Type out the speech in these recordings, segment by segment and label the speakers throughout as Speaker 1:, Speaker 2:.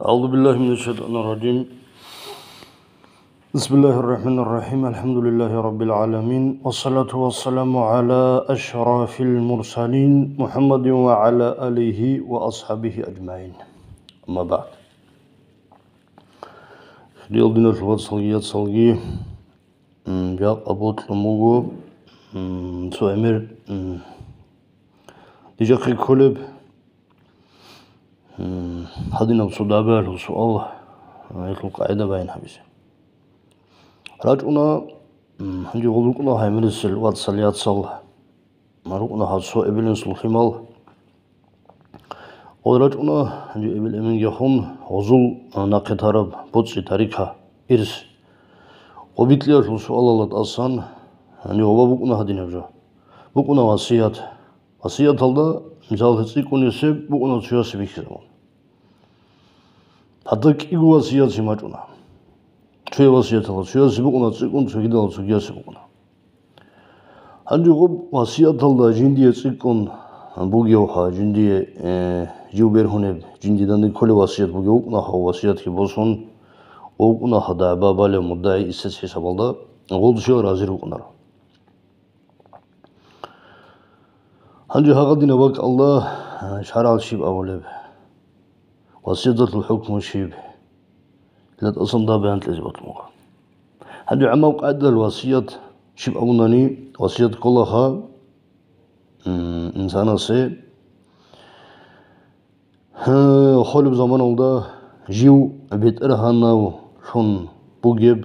Speaker 1: أعوذ بالله من الشيطان الرجيم. بسم الله الرحمن الرحيم. الحمد لله رب العالمين، والصلاة والسلام على أشرف المرسلين محمد وعلى آله وأصحابه أجمعين. أما بعد، اليوم الوصية صلي جاء أبو تلمو سوامر ديجاكي كولب هذين الصدابة السؤال يطلق قاعدة بين حبيسي راجعنا هنجي غلوكنا هاي من السلوات سليات صل ماروكنا هاتسو إبلين سلخيمال وراجعنا هنجي إبل إمين يخون وزول ناقي تارب بوتسي تاريخها إرس وبيتلير السؤال الله أصلا هنجي هو بوكنا هدين يبجو بوكنا وصيات halda misal hıçlık konuşup bu onu siyasi bir zaman. Hatta ki bu siyasi maçuna. Çoğu vasiyet alır. Siyasi bu ona çıkın çoğu da alır siyasi bu ona. Hangi bu vasiyet halda cindiye çıkın bu gevha cindiye cüber huneb cindiden de kole vasiyet bu gevha na vasiyet ki bolsun o ona hada babale muddai istes hesabında oldu şey razı onlar. هنجي هغدينا بك الله شرع الشيب أولب وسيدة الحكم الشيب لا تصن دا بيانت لزبط موقع هنجي عما وقعد الوصية شيب أولاني وصية كلها إنسانا سي خلب زمان olda جيو بيت إرهانا شون بوجيب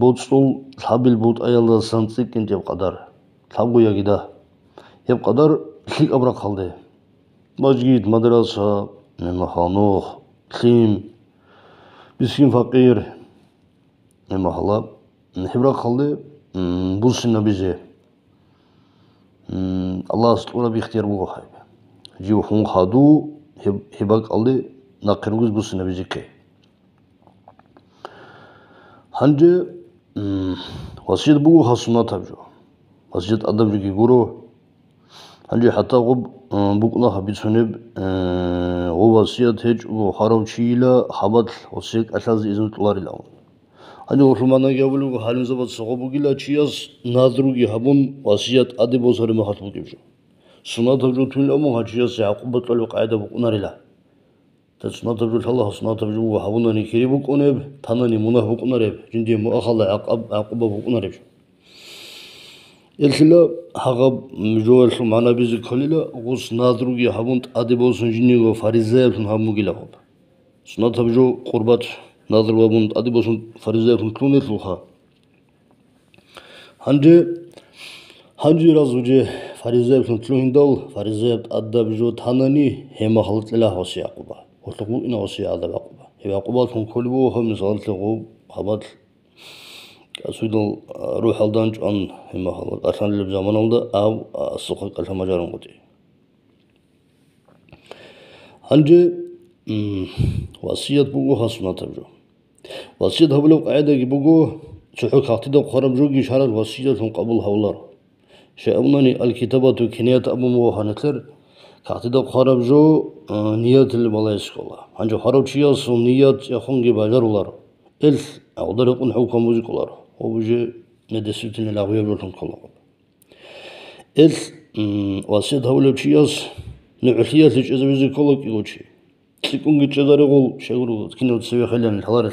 Speaker 1: بود سول ثابل بود أيالدا سانسيك انجب قدر ثابو يجدا hep kadar lik abra kaldı. Masjid, madrasa, mahanuh, kim, miskin fakir, mahala, hebra kaldı. Bu sinne bize. Allah sıkıla bir ihtiyar bu hayb. Cihun hadu hebra kaldı. Nakırgız bu sinne bize ki. Hangi vasiyet bu hasuna tabi. Vasiyet adamcı ki guru. هنجي حتى غب بقنا حبيت سنب ووصية هج وحرام شيلا حبط وصيك أساس إذن طلار الأول هنجي وحلمانا قبلو حالم زبط سغبو قلا چياس نادروغي حبون وصية أدي بوصر مخاطبو كيبشو سنة تبجو تون الأمو هجياس يعقوبة طلو قاعدة بقنا رلا تسنة تبجو الله سنة تبجو حبوناني كيري بقنب تاناني مناه بقنا رب جندي مؤخلا عقوبة بقنا رب الحلا حقب جوال معنا بيزك خليلا غوس نادروغي حبونت أدي بوسن جنيغو فاريزايل حمو جيلا خب سنة تبجو قربات نادرو حبونت أدي بوسن فاريزايل كلونيت لوخا هنجي رازوجي فاريزايل كلونين دال فاريزايل أدى بجو تاناني هما خلط للا حوسي عقوبة وطلقو إنا حوسي عذاب عقوبة هي عقوبة كون كلبو هم مثال تلقو حبات أسودل روح الدانج عن هم خلق أصلا اللي بزمان الله أو السخط كلها مجارم قدي هنجي وصية بوجو حسنا تبجو وصية هبلو قاعدة بوجو سحوك اعتداء خرب جوجي شرع الوصية قبول هولار شأمني الكتابة كنيات أبو موهانتر كاعتداء خرب جو نيات اللي بالله يسكولا هنجو خرب شياس ونيات يخونجي باجرولار إلف أقدر يكون حكم موزيكولار وبجي ندسوتين الأغوية بلوتن كلهم إلف واسيد هولو تشياس نعثيات ليش إذا بيزي كلك يقولشي تكون قد شدار يقول شغلو تكينو تسوي خلينا الحضارة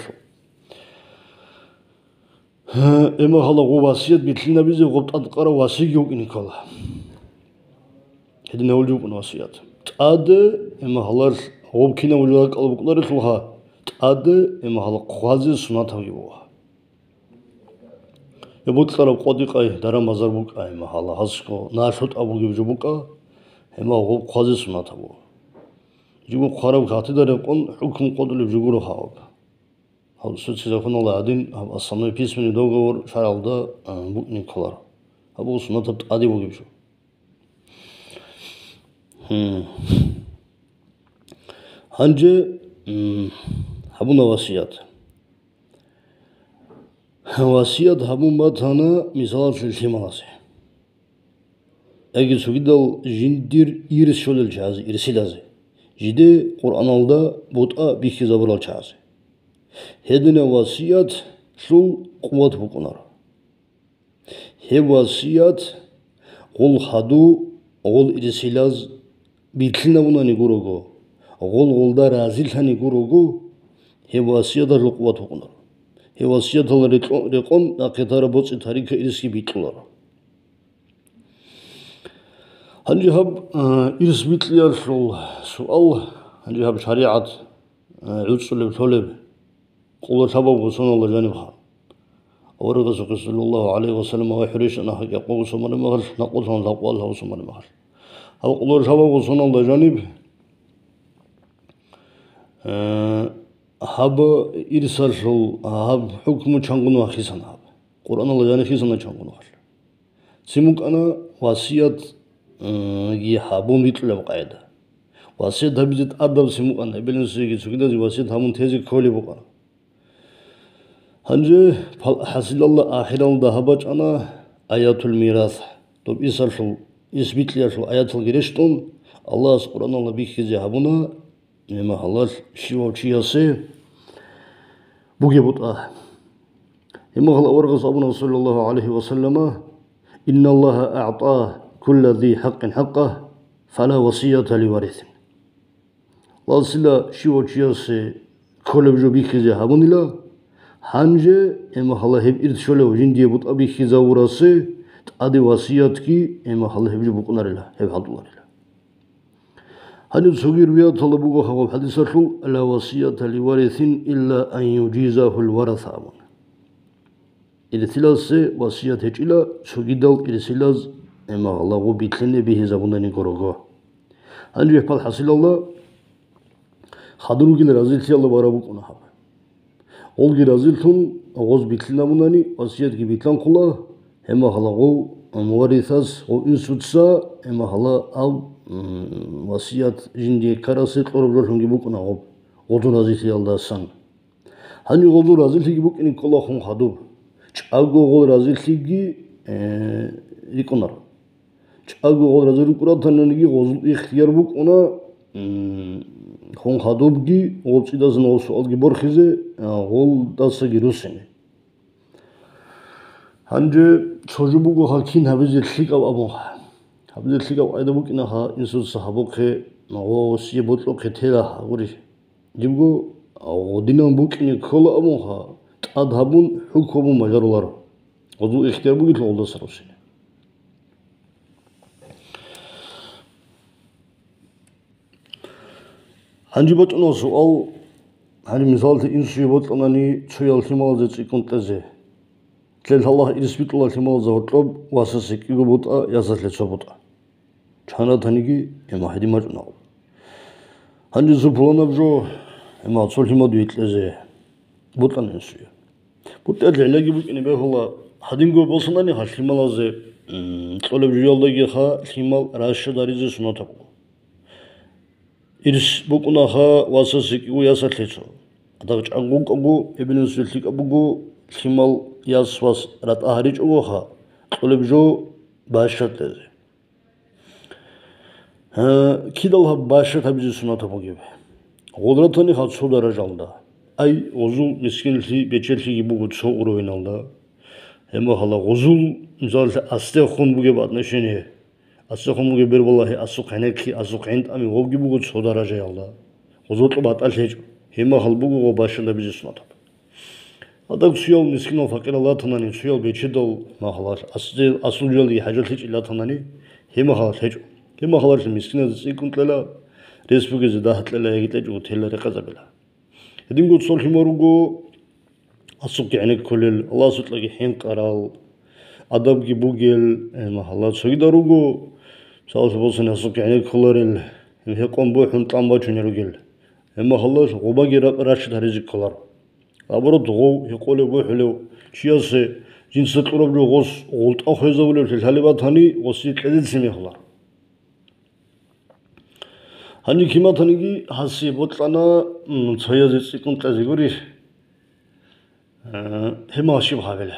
Speaker 1: إما خلا غو واسيد بيتلنا بيزي غبط أدقار واسيق يوك إني كلا هدي نقول جوك واسيات تقاد إما خلا غوب كينا وجودك قلبك نارسلها تقاد إما خلا قوازي سنات هاجبوها يبوتلار قديقاي دارا مزار بوكاي محلا حسكو ناشوت ابو گيبجو بوكا هما هو قازي سناتابو جيبو خراب خاطي دار قون حكم قدل جوغرو خاوب هاو سوتسيزا الله ادين هاو اصلا بيسمني دوغور شارالدا بو نيكولار هاو سناتاب ادي بو گيبجو هانجي هابونا وصيات وصيات همون ماتانا مثال سلسلة اگه سوگیدال جندیر ایرس شلل جاز ایرسی لازه Jide Kur'an alda bota bir zabral çağızı. Hedine vasiyat sul kuvvet bukunar. He vasiyat gol hadu gol irsilaz bitlina bunani gurugo. Gol golda razil hani gurugo. He vasiyat sul kuvvet bukunar. He vasiyat al rekon aketara botsi tarika irsi bitlar. Hangi hab irs bitliyar sul sual hangi hab şariat usul toleb قول سبب وصول الله جانبها ورغس صلى الله عليه وسلم وحريش أنه يقول سمر مغل نقول سمر تقوى الله سمر مغل هل قول سبب وصول الله جانب هب إرسال شو هب حكم چانگونو خيسان هب قرآن الله جانب خيسان چانگونو خل سيموك أنا واسيات يحابون بيطلب قاعدة واسيات هبجت أدب سيموك أنا بلن سيكي سكيدا واسيات همون تيزي كولي بقى Hancı hasilallah ahiral habaç ana ayatul miras. Top isal şu isbitliya şu ayatul girişton Allah Kur'an Allah bir kez habuna nema Allah şiva çiyası bu gebut ah. Ema Allah orgaz abuna sallallahu aleyhi ve selleme inna Allah a'ta kulla zi haqqin haqqah fala vasiyata li varithin. Lasila şiva çiyası kolebjo bir kez habunila Hanca ema hala hep irtişole ojin diye but abi khiza urası adi vasiyat ki ema hala hep bu kunarla hep hadularla. Hani sugir biya talabu go hava hadisa şu la vasiyata li varithin illa an yujizahu'l varatha. İrtilası vasiyat hiç ila sugidal irsilaz ema hala go bitlene bihi zabundan korogo. Hani hep hasilallah hadru gil razil Allah bara bu kuna hava. Ol giraziltun oğuz bitlina bunani vasiyet gibi bitlan kula hema hala o muvarithas o insutsa hema hala av vasiyet jindiye karası koroblar gibi bukuna o odun razili aldasan hani odun razili gibi bukini kula hun hadu çago ol razili gibi rikonar çago ol razili kuratan gibi ozul ihtiyar buk ona Хон хадобги олчидазын олсу алги борхизе ол даса гирусени. Hange çocuğu hakin habize tlikav abonha. Habize tlikav ayda bu kina ha insul sahabokhe o siye botlo ketela uri. Jimgo o dinan bu kini kola abonha adhabun hukumu majarular. Odu ihtiyar bu gitlo olda sarosini. Hangi botno sual hani misalde insuyu botlonani çoyal timalze çikonteze. Tlel Allah irisbitullah timalze hotlob vasasik igo bota yasasle çobota. Çana tanigi ema hedi macuna. Hangi zuplana bro ema çol timadu itleze botlan insuyu. Bota tlele gibi kini behola hadingo bolsunani ha timalaze çoleb yolda ha timal raşadarize sunata. İrs bukuna ha vasasik igo yasasleço. Adaq çangu ebinin sültik abugo timal yaswas rat ahriç oha çolebjo başlat dedi. Kidal ha başlat habizi sunata bu gibi. Odratani ha sodarajalda. Ay ozul miskinli beçelli gibi bu ço uroynalda. Hema hala ozul misal aste xun bu gibi atneşeni. Aste xun bu gibi vallahi asu kaneki asu kent ami o gibi bu ço darajayalda. Ozotlu batal hiç hema hal bu go başında bizi sunata. Adak suyal miskin ol fakir Allah tanani suyal beçedol mahalar asıl yolu hacet hiç illa tanani hema halar hiç hema halar miskin sıkıntıla respublikası dahatlara gittiler otellere kazabela. Edim gut sol himarugo asuk yani kolel Allah sutlagi hen qaral adab ki bu gel mahalar soydarugo sağ olsun asuk yani kolel he kon bu hun tamba çuneru gel hema halar oba gera raşid harizik kalar Naobrat doğu hekole bu hele çiyası cinsiyetler bir gos old ahıza buluyor halibat hani osit edilsin yahlar. Hani kima hani ki hasi botlana çayaz etsikun taziguri hema aşib havele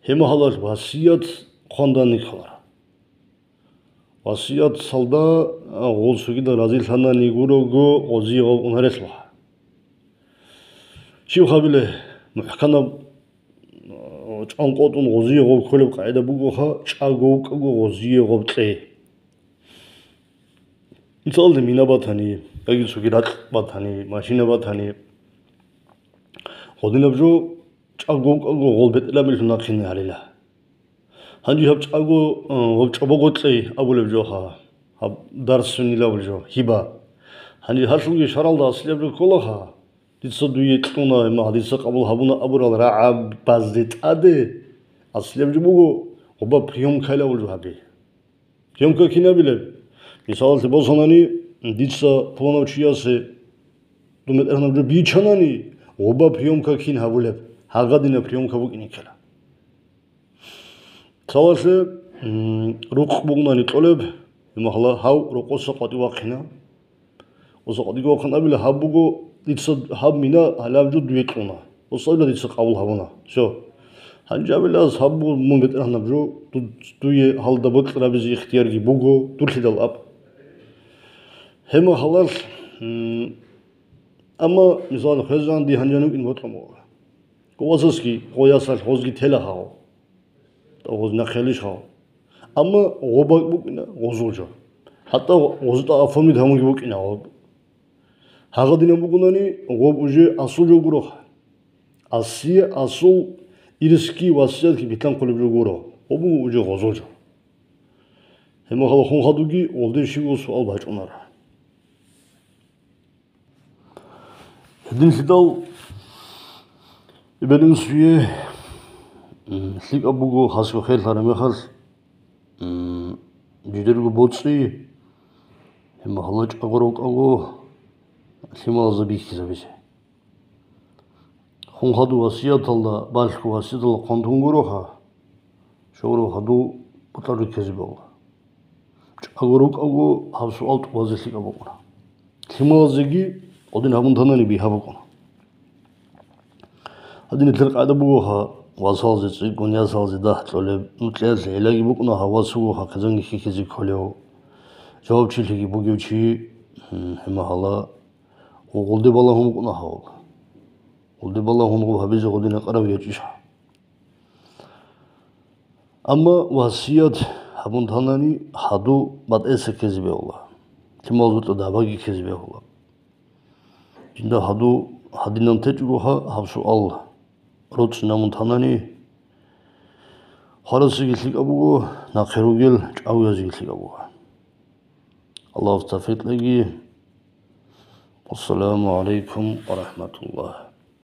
Speaker 1: hema halar vasiyat kandanlık halar. Vasiyat salda olsugi da razil sana nigurogo ozi o unaresla. Şiv habile muhkana çanqotun ozi o kolib qayda bugo ha çago kago ozi o tle. İtalde mina batani, agi sugi rat batani, maşina batani. Odinabjo çago kago ol betla bil nakhin halila. Hangi hap çago hap çabogo tle abulebjo ha. Hap darsuni labuljo hiba. Hani her şungi şaralda aslebjo kola ha. Ditsa duye tuna ma ditsa kabul habuna abural ra'a bazdit ade. Aslebjo bugo oba priyom kayla buljo habi. Priyom ka kina bile. Misal te bozanani ditsa planavçiyası dumet ernabjo biçanani oba priyom ka kin habuleb. Hagadine priyom ka buk inikela. Salası ruq bugnani toleb. Mahla hav ruqosa qati waqina. Osa qati waqina bile habugo ditsa hab mina halavju duyetuna. Osa bile ditsa qabul habuna. So hanca bile az habu mumet ernabjo duye halda bıktıra bizi ihtiyar gi bugo durlidal ab. Hem halar ama misal xezan di hancanuk in botlamo. Kovasaski koyasal hozgi tela hao. Oz nakhelish hao. Ama obak bukina ozuljo. Hatta ozda afamid hamu gi bukina ob. Haga dine bukunani ob uje asuljo guro. Asiye asul iriski vasiyat ki bitan kulubjo guro. Obu uje ozuljo. Hem hala hon hadugi olde shigo sual baç onara. Din sidal benim suye slik abugo hasko khel harame khas jidergo botsi hem hala çagorok ago simazı bikizabise hon hadu vasiyat alda balko vasiyat alda kontunguro ha şogro hadu butarı kezbe ola çagorok ago hapsu alt vazislik abogona simazı gi odin hamun tanani bi habogona hadin tlq ada bugo ha wasalzi gunya salzi da tole mutles elagi bukuna havasu ha kazangi kikizi kolyo jawabçiligi bugevçi hemahala oğulde bala hum na hol oğulde bala hum habize odine qarav yetişa ama vasiyat habun tanani hadu bad ese kezbe ola kimazutla da bagi kezbe ola jinda hadu hadinan tecugo ha hapsu al rots namun tanani harası gitlik abugo nakheru gel çav yaz gitlik abugo Allah tafetlegi. Esselamu aleyküm ve rahmetullah.